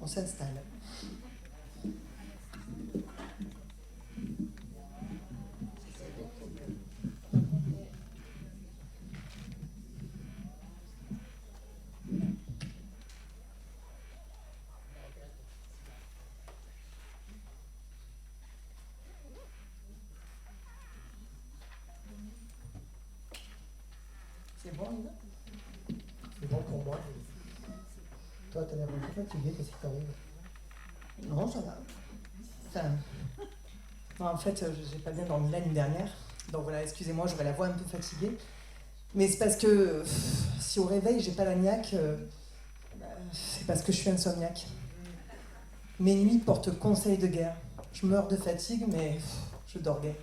On s'installe. C'est bon, Ina? C'est bon pour moi. Toi, t'as l'air un peu fatigué, qu'est-ce qui t'arrive? Non, ça va. Enfin, non, en fait, j'ai pas bien dormi la nuit dernière. Donc voilà, excusez-moi, j'aurais la voix un peu fatiguée. Mais c'est parce que si au réveil, j'ai pas la niaque, c'est parce que je suis insomniaque. Mes nuits portent conseil de guerre. Je meurs de fatigue, mais je dors guère.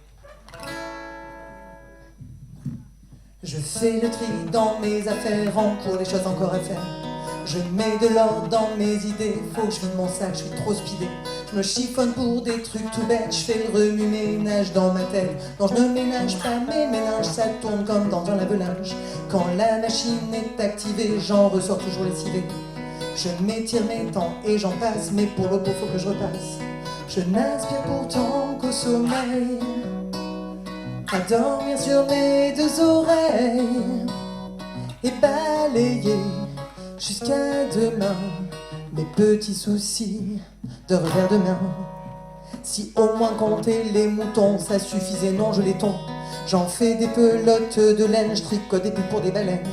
Je fais le tri dans mes affaires, en cours des choses encore à faire. Je mets de l'ordre dans mes idées, faut que je vide mon sac, je suis trop speedé. Je me chiffonne pour des trucs tout bêtes, je fais le remue-ménage dans ma tête. Non, je ne ménage pas mes ménages, ça tourne comme dans un lave-linge. Quand la machine est activée, j'en ressors toujours lessivé. Je m'étire mes temps et j'en passe, mais pour le pot faut que je repasse. Je n'aspire pourtant qu'au sommeil, à dormir sur mes deux oreilles et balayer jusqu'à demain mes petits soucis de revers de main. Si au moins compter les moutons ça suffisait, non je les tombe. J'en fais des pelotes de laine, je tricote des pulls pour des baleines.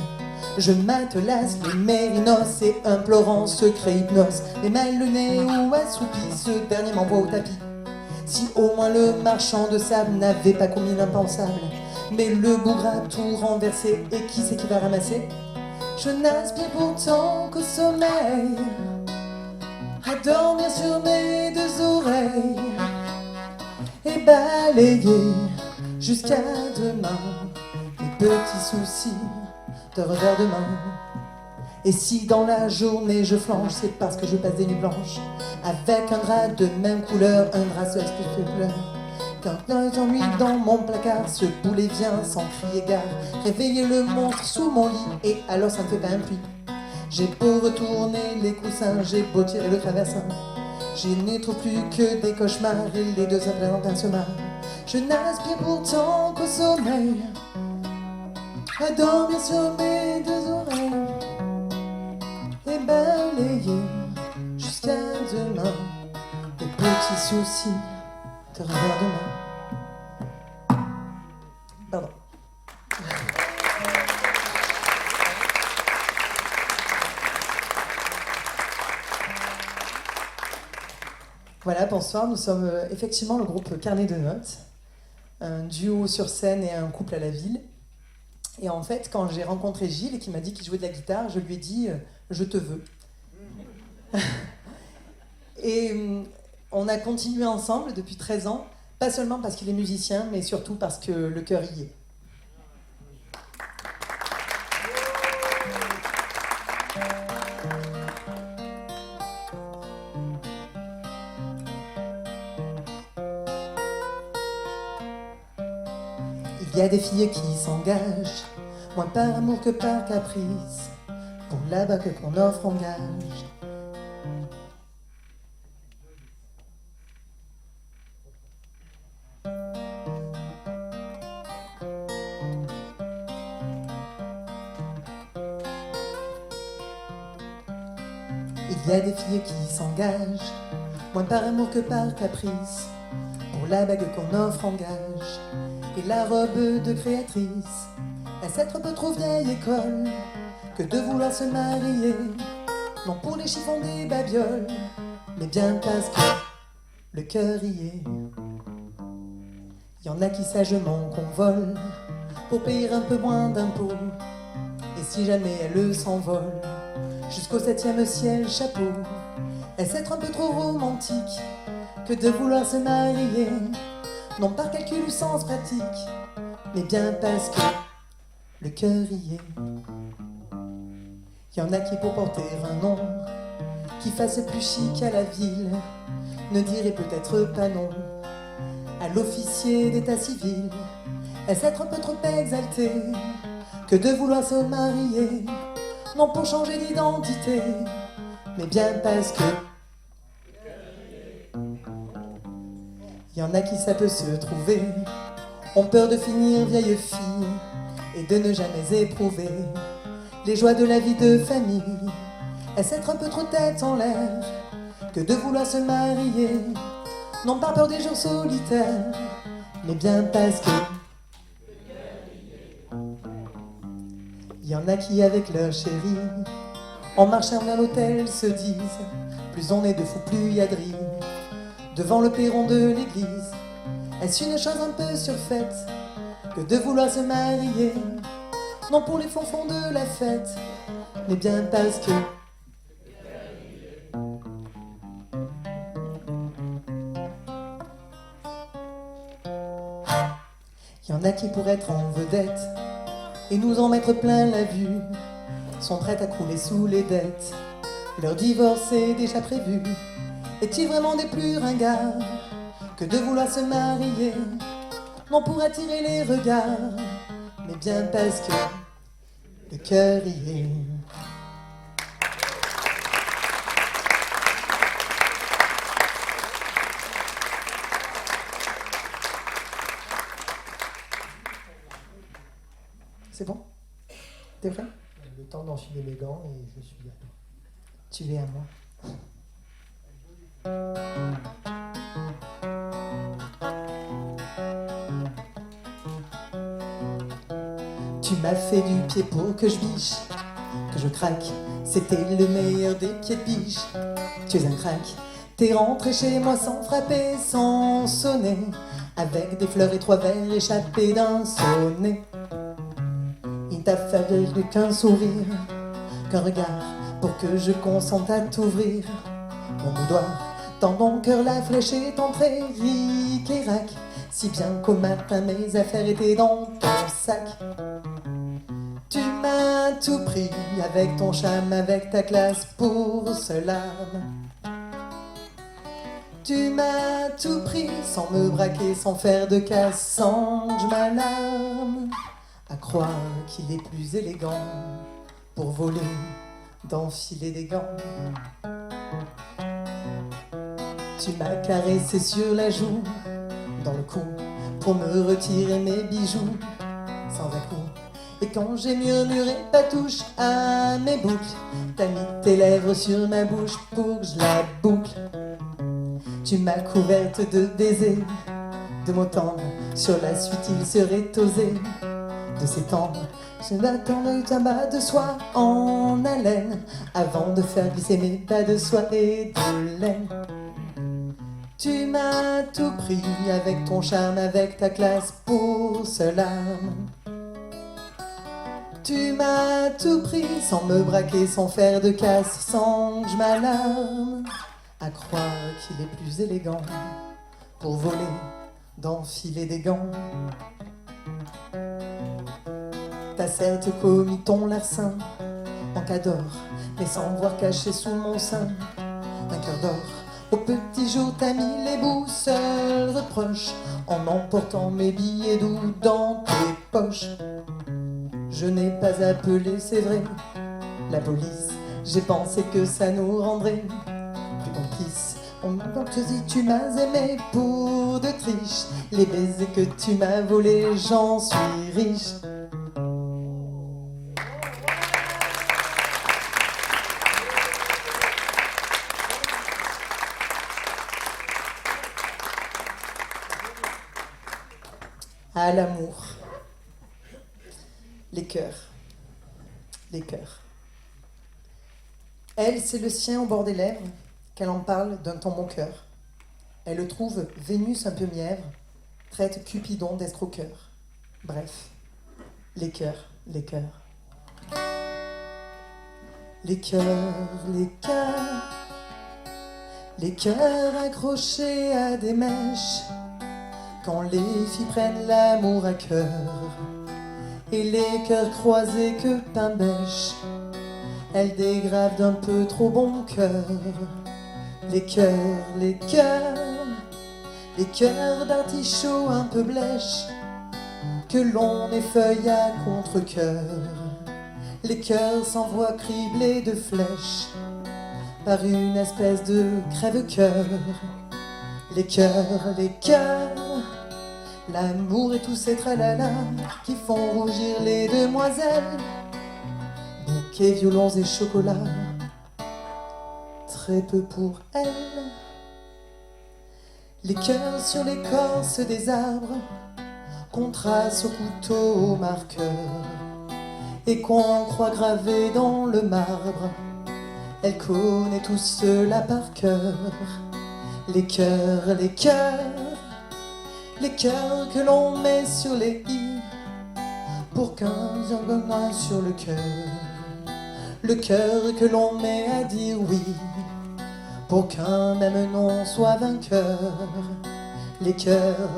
Je matelasse les mérinos et implorant secret hypnose. Les malmenés ou assoupis, ce dernier m'envoie au tapis. Si au moins le marchand de sable n'avait pas commis l'impensable, mais le bougre a tout renversé, et qui c'est qui va ramasser? Je n'aspire pourtant qu'au sommeil, à dormir sur mes deux oreilles et balayer jusqu'à demain mes petits soucis de revers de main. Et si dans la journée je flanche, c'est parce que je passe des nuits blanches avec un drap de même couleur, un drap seul plus que pleure. Quand un ennui dans mon placard, ce boulet vient sans crier gare, réveiller le monstre sous mon lit, et alors ça ne fait pas un pli. J'ai beau retourner les coussins, j'ai beau tirer le traversin, je n'y trouve plus que des cauchemars, et les deux représentent un semarre. Je n'aspire pourtant qu'au sommeil, à dormir sur mes deux oreilles et balayer jusqu'à demain les petits soucis de revers de main. Pardon. Voilà, bonsoir, nous sommes effectivement le groupe Carnet de Notes, un duo sur scène et un couple à la ville. Et en fait, quand j'ai rencontré Gilles et qu'il m'a dit qu'il jouait de la guitare, je lui ai dit « je te veux ». Et on a continué ensemble depuis 13 ans, pas seulement parce qu'il est musicien, mais surtout parce que le cœur y est. Il y a des filles qui s'engagent, moins par amour que par caprice, pour là-bas que qu'on offre en gage. Il y a des filles qui s'engagent, moins par amour que par caprice, pour la bague qu'on offre en gage. Et la robe de créatrice, est cette robe trop vieille école que de vouloir se marier, non pour les chiffons des babioles, mais bien parce que le cœur y est. Y en a qui sagement convolent pour payer un peu moins d'impôts, et si jamais elles s'envolent jusqu'au 7e ciel, chapeau. Est-ce être un peu trop romantique que de vouloir se marier, non par calcul ou sens pratique, mais bien parce que le cœur y est. Y en a qui pour porter un nom qui fasse plus chic à la ville ne dirait peut-être pas non à l'officier d'état civil. Est-ce être un peu trop exalté que de vouloir se marier, non pour changer d'identité, mais bien parce que Y en a qui ça peut se trouver, ont peur de finir vieille fille et de ne jamais éprouver les joies de la vie de famille. Est-ce être un peu trop tête en l'air que de vouloir se marier? Non pas peur des jours solitaires, mais bien parce que y en a qui avec leur chérie, en marchant vers l'hôtel se disent: plus on est de fous, plus y a de rire. Devant le perron de l'église, est-ce une chose un peu surfaite que de vouloir se marier? Non pour les fonds de la fête, mais bien parce que y en a qui pour être en vedette et nous en mettre plein la vue sont prêtes à couler sous les dettes. Leur divorce est déjà prévu. Est-il vraiment des plus ringards que de vouloir se marier? Non pour attirer les regards, mais bien parce que le cœur y est. C'est bon? T'es prêt? Le temps d'enfiler mes gants et je suis à toi. Tu es à moi. Tu m'as fait du pied pour que je biche, que je craque, c'était le meilleur des pieds de biche. Tu es un crack, t'es rentré chez moi sans frapper, sans sonner, avec des fleurs et 3 verres échappés d'un sonnet. Il t'a fallu qu'un sourire, qu'un regard, pour que je consente à t'ouvrir mon boudoir. Dans mon cœur la flèche est entrée, ric et rac, si bien qu'au matin mes affaires étaient dans ton sac. Tu m'as tout pris avec ton charme, avec ta classe pour cela. Tu m'as tout pris sans me braquer, sans faire de casse, sans que je m'alarme. À croire qu'il est plus élégant pour voler d'enfiler des gants. Tu m'as caressé sur la joue, dans le cou, pour me retirer mes bijoux, sans à-coup. Et quand j'ai murmuré ta touche à mes boucles, t'as mis tes lèvres sur ma bouche pour que je la boucle. Tu m'as couverte de baisers, de mots tendres, sur la suite il serait osé de s'étendre. Je m'attends le tabac de soie en haleine, avant de faire glisser mes bas de soie et de laine. Tu m'as tout pris avec ton charme, avec ta classe pour cela. Tu m'as tout pris sans me braquer, sans faire de casse, sans que je m'alarme. À croire qu'il est plus élégant pour voler d'enfiler des gants. T'as certes commis ton larcin en cas d'or, mais sans voir caché sous mon sein un cœur d'or. Au petit jour t'as mis les bouts, seul reproche, en emportant mes billets doux dans tes poches. Je n'ai pas appelé, c'est vrai, la police, j'ai pensé que ça nous rendrait plus complices. On m'a dit tu m'as aimé pour de triche, les baisers que tu m'as volés, j'en suis riche. À l'amour, les cœurs, les cœurs. Elle, c'est le sien au bord des lèvres, qu'elle en parle d'un ton bon cœur. Elle le trouve Vénus un peu mièvre, traite Cupidon d'escroqueur. Bref, les cœurs, les cœurs. Les cœurs, les cœurs, les cœurs accrochés à des mèches. Quand les filles prennent l'amour à cœur, et les cœurs croisés que pain bêche, elles dégravent d'un peu trop bon cœur. Les cœurs, les cœurs, les cœurs d'artichaut un peu blêches, que l'on effeuille à contre-cœur. Les cœurs s'envoient criblés de flèches par une espèce de crève-cœur. les cœurs, l'amour et tous ces tralala qui font rougir les demoiselles. Bouquets, violons et chocolat, très peu pour elles. Les cœurs sur l'écorce des arbres qu'on trace au couteau au marqueur et qu'on croit gravé dans le marbre. Elle connaît tout cela par cœur. Les cœurs, les cœurs, les cœurs que l'on met sur les i pour qu'un diamant sur le cœur. Le cœur que l'on met à dire oui pour qu'un même nom soit vainqueur. Les cœurs,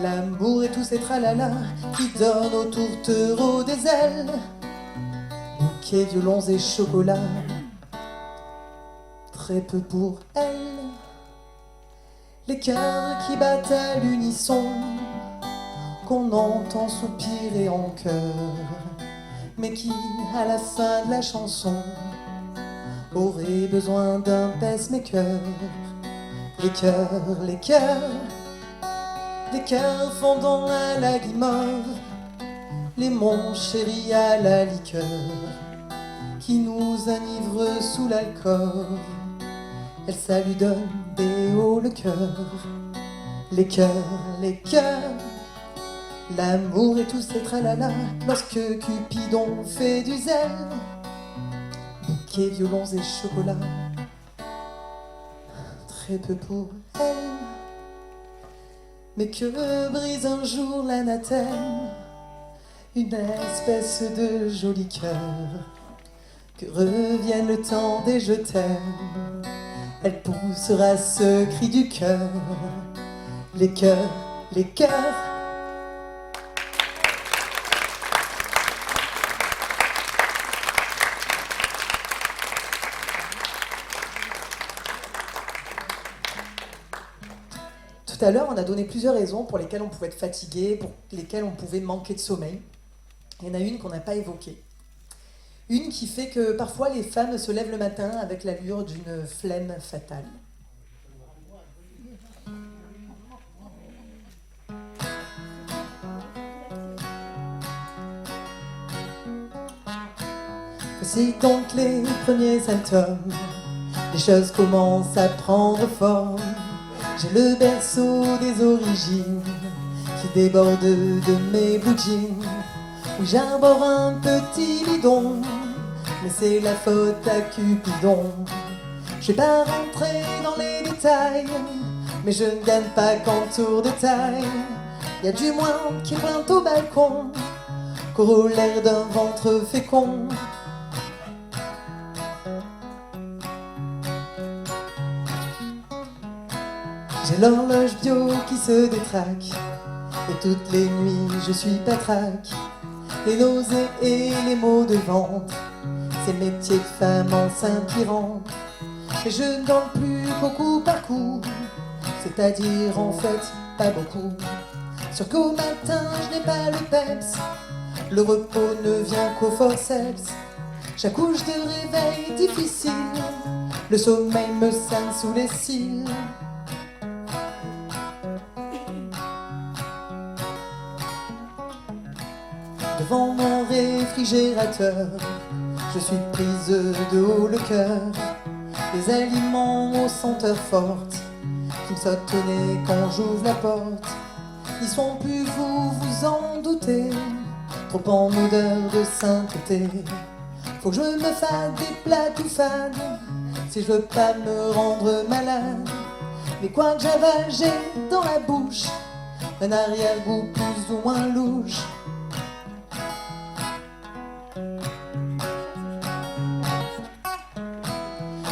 l'amour et tous ces tralala qui donnent aux tourtereaux des ailes. Bouquets, violons et chocolat, très peu pour elles. Les cœurs qui battent à l'unisson, qu'on entend soupirer en chœur, mais qui, à la fin de la chanson, auraient besoin d'un pacemaker. Les cœurs fondant à la guimauve, les monts chéris à la liqueur, qui nous enivrent sous l'alcôve. Elle, ça lui donne des hauts le cœur. Les cœurs, l'amour et tous ces tralala, lorsque Cupidon fait du zèle. Bouquets, violons et chocolat, très peu pour elle. Mais que brise un jour l'anathème, une espèce de joli cœur, que revienne le temps des je t'aime, elle poussera ce cri du cœur. Les cœurs. Tout à l'heure, on a donné plusieurs raisons pour lesquelles on pouvait être fatigué, pour lesquelles on pouvait manquer de sommeil. Il y en a une qu'on n'a pas évoquée. Une qui fait que parfois les femmes se lèvent le matin avec l'allure d'une flemme fatale. Voici donc les premiers symptômes, les choses commencent à prendre forme. J'ai le berceau des origines qui déborde de mes blue jeans, où j'arbore un petit bidon, mais c'est la faute à Cupidon. Je vais pas rentrer dans les détails, mais je ne gagne pas qu'en tour de taille. Y a du moins qui pointe au balcon, corollaire d'un ventre fécond. J'ai l'horloge bio qui se détraque, et toutes les nuits je suis patraque. Les nausées et les maux de ventre, c'est le métier de femme enceinte qui rentre. Et je ne dors plus qu'au coup par coup, c'est-à-dire en fait pas beaucoup. Sûr qu'au matin je n'ai pas le peps, le repos ne vient qu'au forceps. J'accouche de réveil difficile, le sommeil me saigne sous les cils. Devant mon réfrigérateur, je suis prise de haut le cœur. Les aliments aux senteurs fortes qui me sautent au nez quand j'ouvre la porte. Ils sont plus, vous vous en doutez, trop en odeur de sainteté. Faut que je me fade des plats tout fades si je veux pas me rendre malade. Mais quoi que j'avale, j'ai dans la bouche un arrière-goût plus ou moins louche.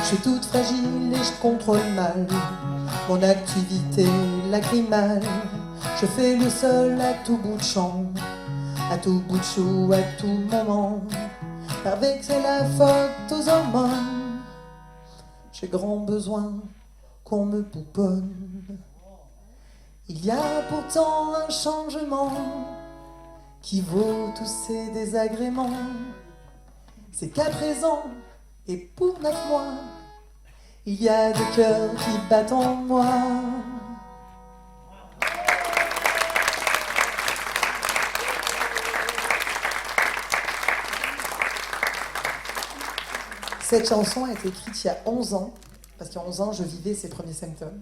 Je suis toute fragile et je contrôle mal mon activité lacrymale. Je fais le sol à tout bout de champ, à tout bout de chou, à tout moment. Avec c'est la faute aux hormones, j'ai grand besoin qu'on me pouponne. Il y a pourtant un changement qui vaut tous ces désagréments. C'est qu'à présent, et pour 9 mois, Il y a des cœurs qui battent en moi. Cette chanson a été écrite il y a 11 ans, parce qu'il y a 11 ans, je vivais ses premiers symptômes.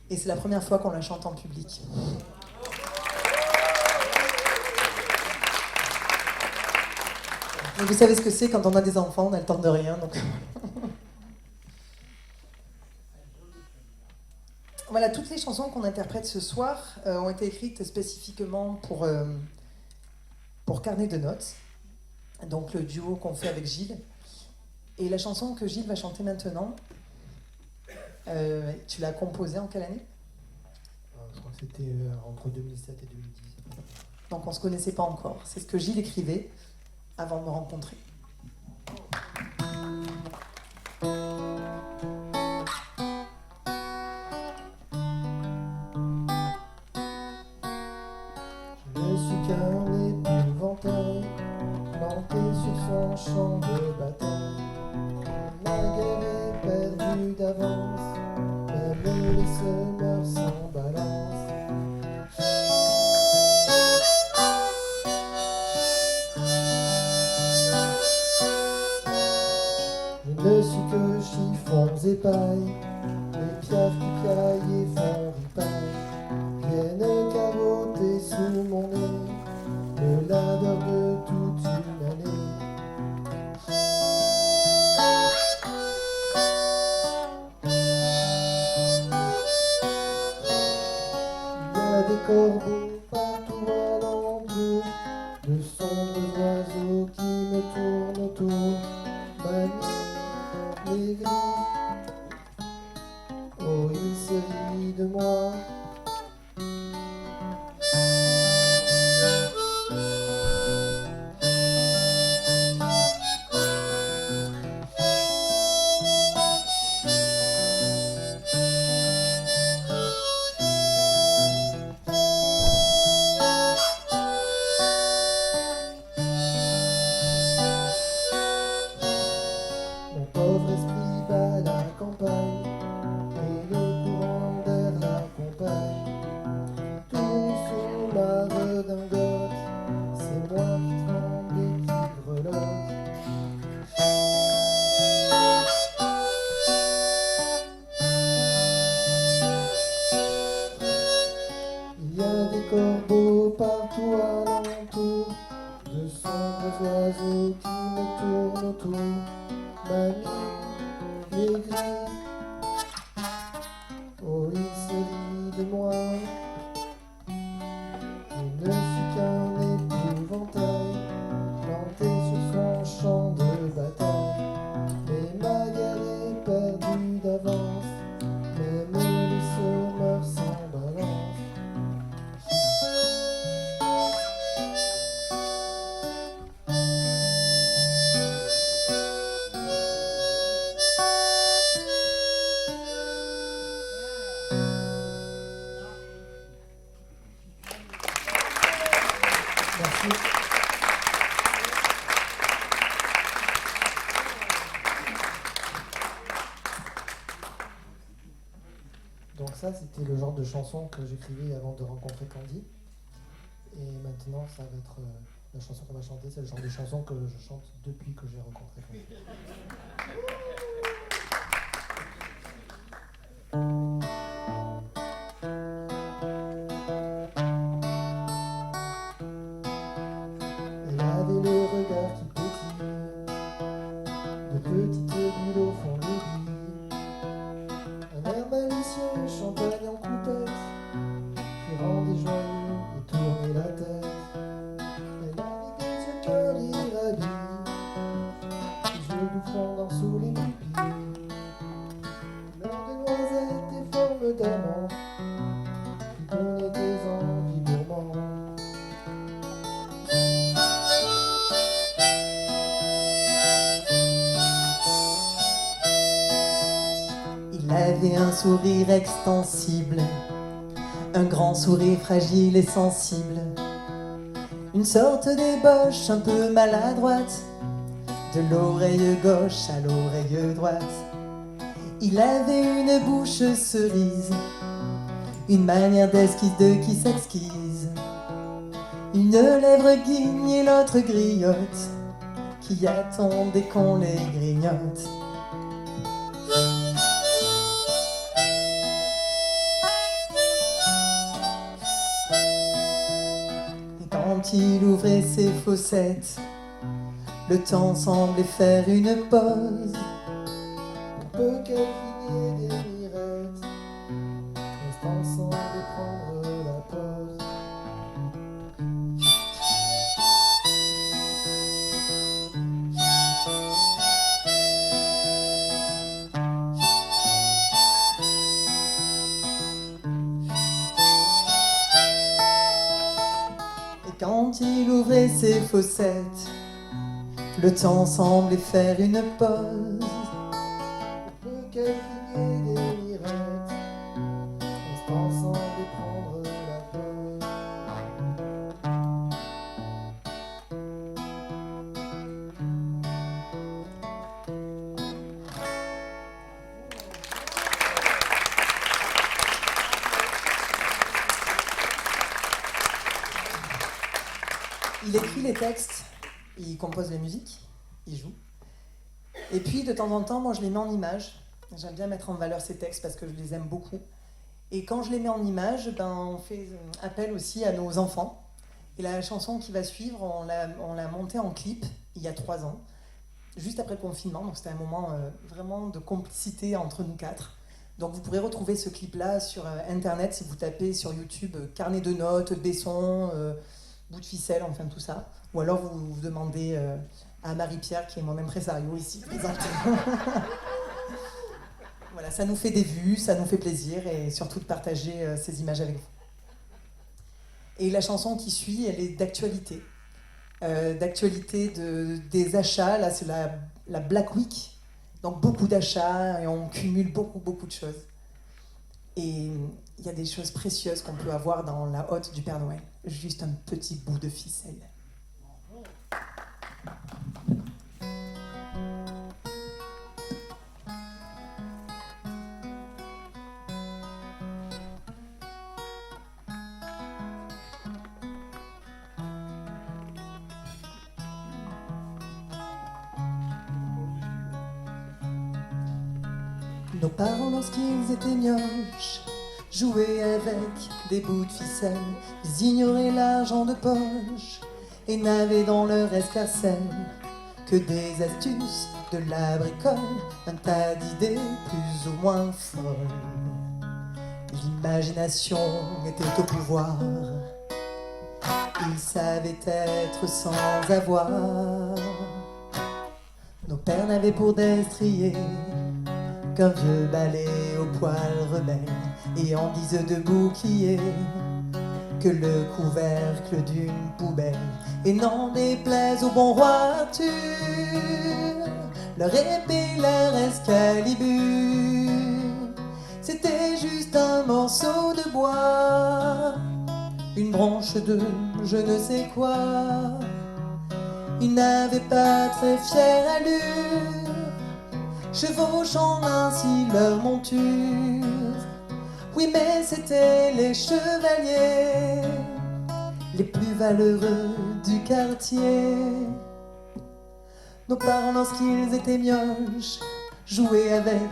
Et c'est la première fois qu'on la chante en public. Mais vous savez ce que c'est quand on a des enfants, on n'a le temps de rien. Donc... Voilà, toutes les chansons qu'on interprète ce soir ont été écrites spécifiquement pour Carnet de notes, donc le duo qu'on fait avec Gilles. Et la chanson que Gilles va chanter maintenant, tu l'as composée en quelle année ? Je crois que c'était entre 2007 et 2010. Donc on ne se connaissait pas encore. C'est ce que Gilles écrivait avant de me rencontrer. Je ne suis qu'un épouvantail planté sur son champ de bataille. Ma guerre est perdue d'avance, même les semeurs s'en balancent. Je ne suis que chiffons et paille, les pierres qui piaillent et font ripaille, viennent carotter sous mon nez, le labeur de toute une année. Il y a des corbeaux partout alentour, de sombres oiseaux qui me tournent autour. Mamie, les gris, oh il se rit de moi. Mon pauvre esprit bat la campagne, et le courant d'air l'accompagne. Tout nu sous ma redingote, c'est moi qui tremble et qui grelotte. Il y a des corbeaux partout alentour, de sombres oiseaux qui me tournent autour. Mamie, les gris, oh il se rit de moi. Je ne suis qu'un épouvantail planté sur son champ de bataille. Mais ma guerre est perdue d'avance, même les semeurs s'en balancent. Merci. Donc ça, c'était le genre de chanson que j'écrivais avant de rencontrer Candy. Et maintenant, ça va être la chanson qu'on va chanter. C'est le genre de chanson que je chante depuis que j'ai rencontré Candy. Elle avait le regard qui pétille, de petites bulles au fond des billes, un air malicieux, champagne en coupette, qui rendait joyeux et tournait la tête. Elle avait des yeux pâles et ravis, des yeux doux fondant sous les pupilles, couleur de noisettes et forme d'amant, qui donnaient des envies gourmands. Il avait un sourire extensible, un grand sourire fragile et sensible, une sorte d'ébauche un peu maladroite, de l'oreille gauche à l'oreille droite. Il avait une bouche cerise, une manière d'esquisse de qui s'exquise, une lèvre guigne et l'autre griotte, qui attendait qu'on les grignote. Et quand il ouvrait ses fossettes, le temps semblait faire une pause. Peu qu'elle clignait des mirettes, restant sans prendre la pause. Et quand il ouvrait ses fossettes, le temps semblait faire une pause. Peu qu'elle clignait des mirettes, restant sans prendre la pause. Il écrit les textes, il compose les musiques, il joue. Et puis de temps en temps, moi je les mets en images. J'aime bien mettre en valeur ces textes parce que je les aime beaucoup. Et quand je les mets en images, on fait appel aussi à nos enfants. Et la chanson qui va suivre, on l'a montée en clip il y a 3 ans, juste après le confinement. Donc c'était un moment vraiment de complicité entre nous 4. Donc vous pourrez retrouver ce clip-là sur Internet si vous tapez sur YouTube carnet de notes, Besson, bout de ficelle, enfin tout ça. Ou alors vous demandez à Marie-Pierre, qui est mon impresario ici présente. Voilà, ça nous fait des vues, ça nous fait plaisir et surtout de partager ces images avec vous. Et la chanson qui suit, elle est d'actualité. D'actualité des achats. Là, c'est la Black Week. Donc beaucoup d'achats et on cumule beaucoup de choses. Et il y a des choses précieuses qu'on peut avoir dans la hotte du Père Noël. Juste un petit bout de ficelle. Nos parents, lorsqu'ils étaient mioches, jouaient avec des bouts de ficelle. Ils ignoraient l'argent de poche et n'avaient dans leur escarcelle que des astuces, de la bricole, un tas d'idées plus ou moins folles. L'imagination était au pouvoir, ils savaient être sans avoir. Nos pères n'avaient pour destrier qu'un vieux balai au poil rebelle et en guise de bouclier que le couvercle d'une poubelle. Et n'en déplaise au bon roi Arthur, leur épée, leur Excalibur, c'était juste un morceau de bois, une branche de je ne sais quoi. Ils n'avaient pas très fière allure, chevauchant ainsi leur monture. Oui, mais c'étaient les chevaliers les plus valeureux du quartier. Nos parents, lorsqu'ils étaient mioches, jouaient avec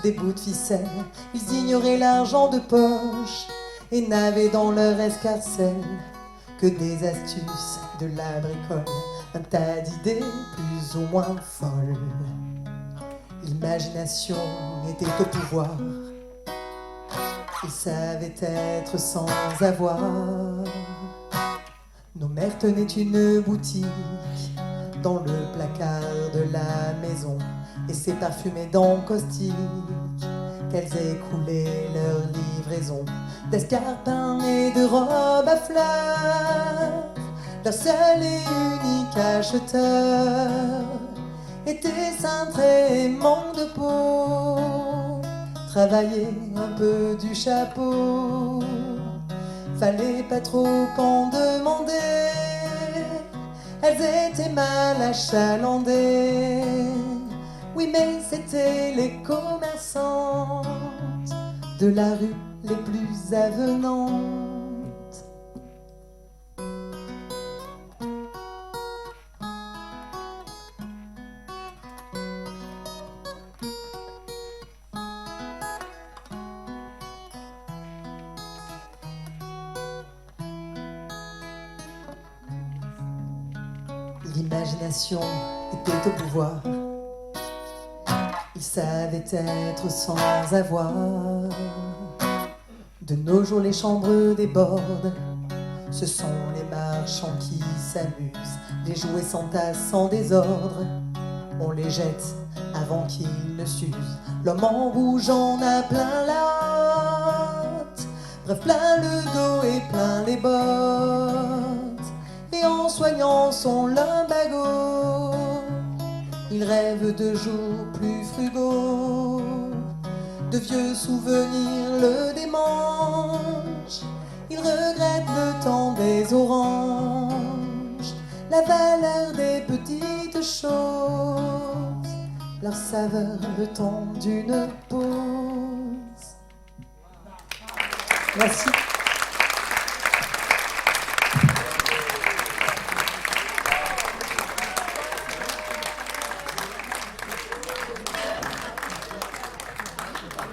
des bouts de ficelle. Ils ignoraient l'argent de poche et n'avaient dans leur escarcelle que des astuces, de la bricole, un tas d'idées plus ou moins folles. L'imagination était au pouvoir, ils savaient être sans avoir. Nos mères tenaient une boutique dans le placard de la maison, et c'est parfumé d'encaustique qu'elles écoulaient leur livraison d'escarpins et de robes à fleurs. Leur seul et unique acheteur était cintré et manque de peau. Travailler un peu du chapeau, fallait pas trop en demander. Elles étaient mal achalandées, Oui, mais c'était les commerçantes de la rue les plus avenantes. L'imagination était au pouvoir. Il savait être sans avoir. De nos jours les chambres débordent. Ce sont les marchands qui s'amusent. Les jouets s'entassent en désordre. On les jette avant qu'ils ne s'usent. L'homme en rouge en a plein latte. Bref, plein le dos et plein les bottes. Et en soignant son lumbago, il rêve de jours plus frugaux. De vieux souvenirs le démangent. Il regrette le temps des oranges, la valeur des petites choses, leur saveur le temps d'une pause. Merci.